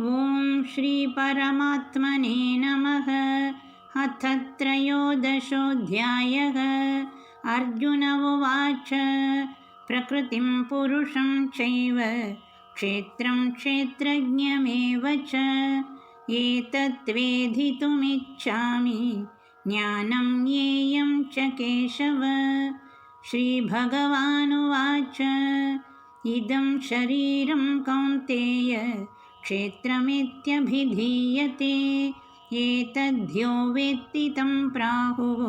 ॐ श्री परमात्मने नमः। अथ त्रयोदशोऽध्यायः। अर्जुन उवाच प्रकृतिं पुरुषं चैव क्षेत्रं क्षेत्रज्ञमेव च एतद्वेदितुमिच्छामि ज्ञानं ज्ञेयं च केशव। श्रीभगवानुवाच इदं शरीरं कौन्तेय क्षेत्रमित्यभिधीयते एतद्यो वेत्ति तं प्राहुः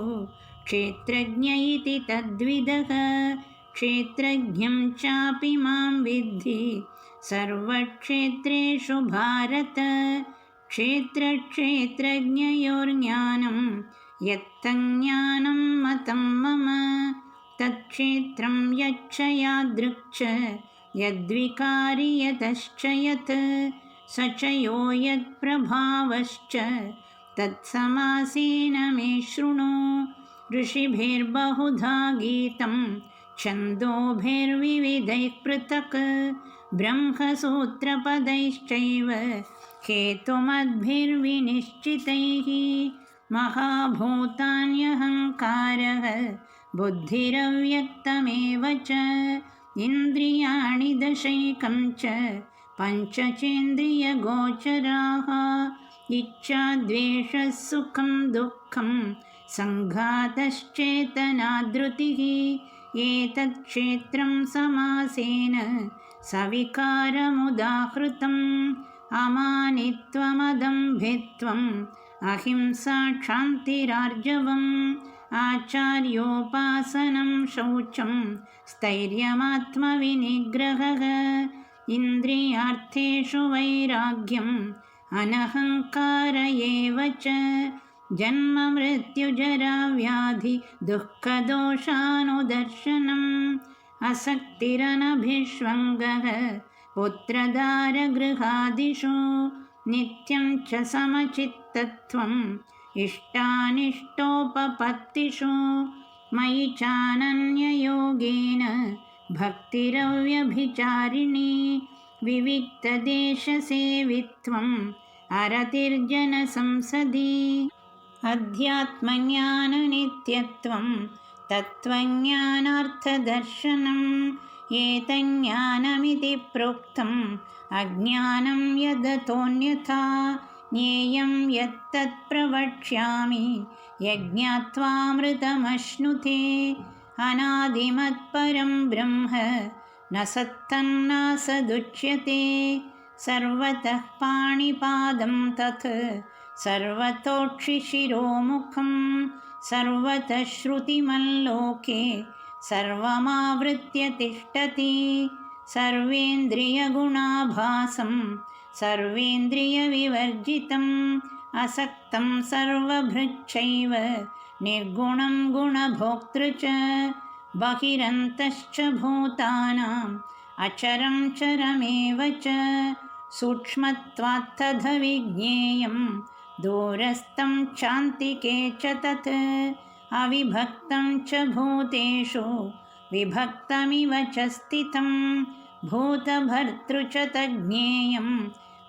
क्षेत्रज्ञ इति तद्विदः। क्षेत्रज्ञं चापि मां विद्धि सर्वक्षेत्रेषु भारत। क्षेत्रक्षेत्रज्ञयोर्ज्ञानं यत्तज्ज्ञानं मतं मम तत्क्षेत्रं यच्च यद्विकारि यतश्च यत् स च यो यत्प्रभावश्च तत्समासेन मे शृणु। ऋषिभिर्बहुधा गीतं छन्दोभिर्विविधैः पृथक् ब्रह्मसूत्रपदैश्चैव हेतुमद्भिर्विनिश्चितैः। महाभूतान्यहङ्कारः बुद्धिरव्यक्तमेव च इन्द्रियाणि दशैकं च पञ्चचेन्द्रियगोचराः। इच्छा द्वेषः सुखं दुःखं सङ्घातश्चेतना धृतिः एतत् क्षेत्रं समासेन सविकारमुदाहृतम्। अमानित्वमदम्भित्वम् अहिंसा क्षान्तिरार्जवम् आचार्योपासनं शौचं स्थैर्यमात्मविनिग्रहः। इन्द्रियार्थेषु वैराग्यम् अनहङ्कार एव च जन्ममृत्युजरा व्याधि दुःखदोषानुदर्शनम् असक्तिरनभिष्वङ्गः पुत्रदारगृहादिषु नित्यं च समचित्तत्वम् इष्टानिष्टोपपत्तिषु मयि चानन्ययोगेन भक्तिरव्यभिचारिणी विविक्तदेशसेवित्वम् अरतिर्जनसंसदि। अध्यात्मज्ञाननित्यत्वं तत्त्वज्ञानार्थदर्शनम् एतज्ज्ञानमिति प्रोक्तम् अज्ञानं यदतोऽन्यथा ज्ञेयं यत्तत् प्रवक्ष्यामि यज्ञात्वामृतमश्नुते। अनादिमत्परं ब्रह्म न सत्तन्नासदुच्यते सर्वतः पाणिपादं तत् सर्वतोक्षिशिरोमुखं सर्वतः श्रुतिमल्लोके सर्वमावृत्य तिष्ठति। सर्वेन्द्रियगुणाभासं सर्वेन्द्रियविवर्जितम् असक्तं सर्वभृक्षैव निर्गुणं गुणभोक्तृ च बहिरन्तश्च भूतानाम् अचरं चरमेव च सूक्ष्मत्वात् तद्विज्ञेयं दूरस्थं चान्तिके च तत् अविभक्तं च भूतेषु विभक्तमिव च स्थितं भूतभर्तृ च तज्ज्ञेयं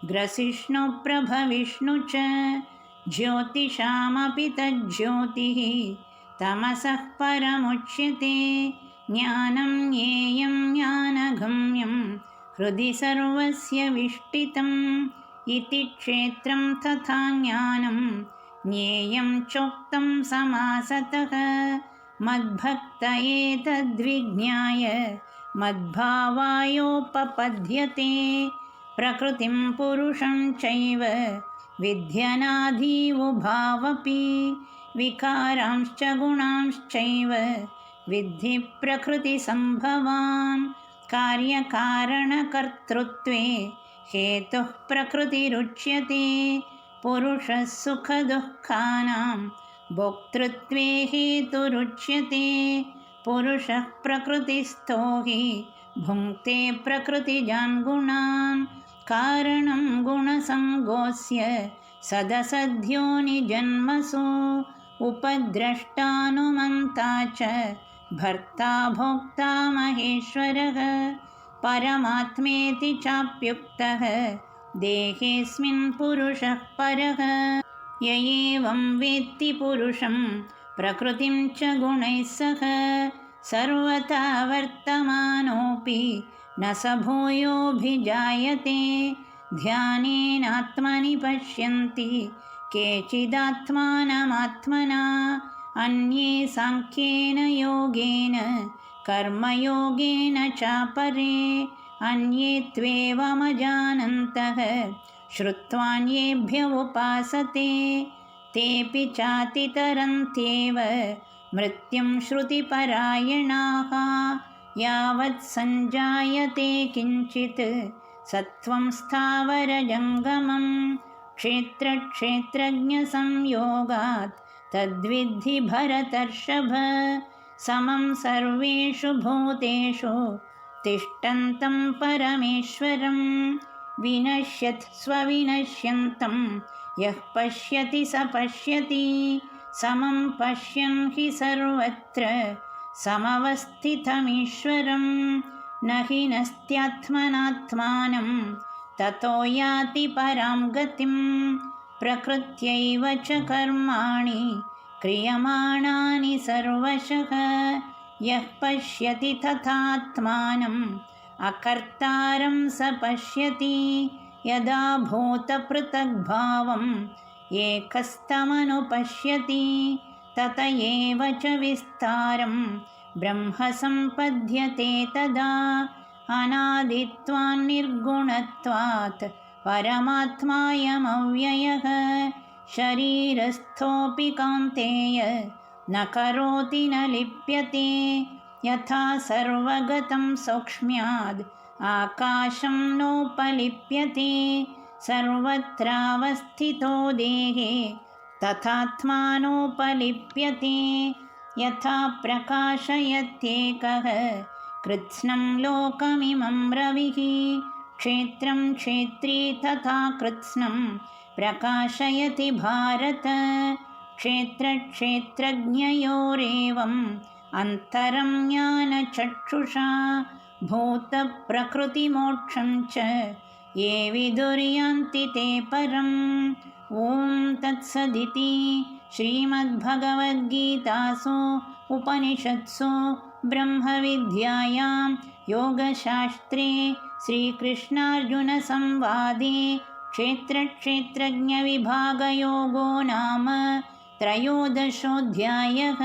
ग्रसिष्णुप्रभविष्णु च ज्योतिषामपि तज्ज्योतिः तमसः परमुच्यते। ज्ञानं ज्ञेयं ज्ञानगम्यं हृदि सर्वस्य विष्टितम् इति क्षेत्रं तथा ज्ञानं ज्ञेयं चोक्तं समासतः। मद्भक्त एतद्विज्ञाय मद्भावायोपपद्यते प्रकृतिं पुरुषं चैव विध्यनादि उभावपि विकारांश्च गुणांश्चैव विद्धि प्रकृतिसम्भवान्। कार्यकारणकर्तृत्वे हेतुः प्रकृतिरुच्यते पुरुषः सुखदुःखानां भोक्तृत्वे हेतुरुच्यते। पुरुषः प्रकृतिस्थो हि भुङ्क्ते प्रकृतिजान् गुणान् कारणं गुणसङ्गोऽस्य सदसद्योनिजन्मसु उपद्रष्टानुमन्ता च भर्ता भोक्ता महेश्वरः परमात्मेति चाप्युक्तः देहेऽस्मिन् पुरुषः परः। य एवं वेत्ति पुरुषं प्रकृतिं च गुणैः सह सर्वथा वर्तमानोऽपि न स भूयोऽभिजायते। ध्यानेनात्मनि पश्यन्ति केचिदात्मानमात्मना अन्ये साङ्ख्येन योगेन कर्मयोगेन चापरे अन्ये त्वेवमजानन्तः श्रुत्वान्येभ्य उपासते तेऽपि चातितरन्त्येव मृत्युं श्रुतिपरायणाः। यावत् सञ्जायते किञ्चित् सत्त्वं स्थावरजङ्गमं क्षेत्रक्षेत्रज्ञसंयोगात् तद्विद्धि भरतर्षभ। समं सर्वेषु भूतेषु तिष्ठन्तं परमेश्वरं विनश्यत् स्वविनश्यन्तं यः पश्यति स पश्यति। समं पश्यन् हि सर्वत्र समवस्थितमीश्वरं न हि नस्त्यात्मनात्मानं ततो याति परां गतिं। प्रकृत्यैव च कर्माणि क्रियमाणानि सर्वशः यः पश्यति तथात्मानम् अकर्तारं स पश्यति। यदा भूतपृथग्भावम् एकस्तमनुपश्यति तत एव च विस्तारं ब्रह्म सम्पद्यते। तदा अनादित्वान् निर्गुणत्वात् परमात्मायमव्ययः शरीरस्थोऽपि कौन्तेय न करोति न लिप्यते। यथा सर्वगतं सौक्ष्म्याद् आकाशं नोपलिप्यते सर्वत्रावस्थितो देहे तथात्मानोपलिप्यते। यथा प्रकाशयत्येकः कृत्स्नं लोकमिमं रविः क्षेत्रं क्षेत्री तथा कृत्स्नं प्रकाशयति भारत। क्षेत्रक्षेत्रज्ञयोरेवम् अन्तरं ज्ञानचक्षुषा भूतप्रकृतिमोक्षं च ये विदुर्यान्ति ते परम्। ॐ तत्सदिति श्रीमद्भगवद्गीतासु उपनिषत्सु ब्रह्मविद्यायां योगशास्त्रे श्रीकृष्णार्जुनसंवादे क्षेत्रक्षेत्रज्ञविभागयोगो नाम त्रयोदशोऽध्यायः।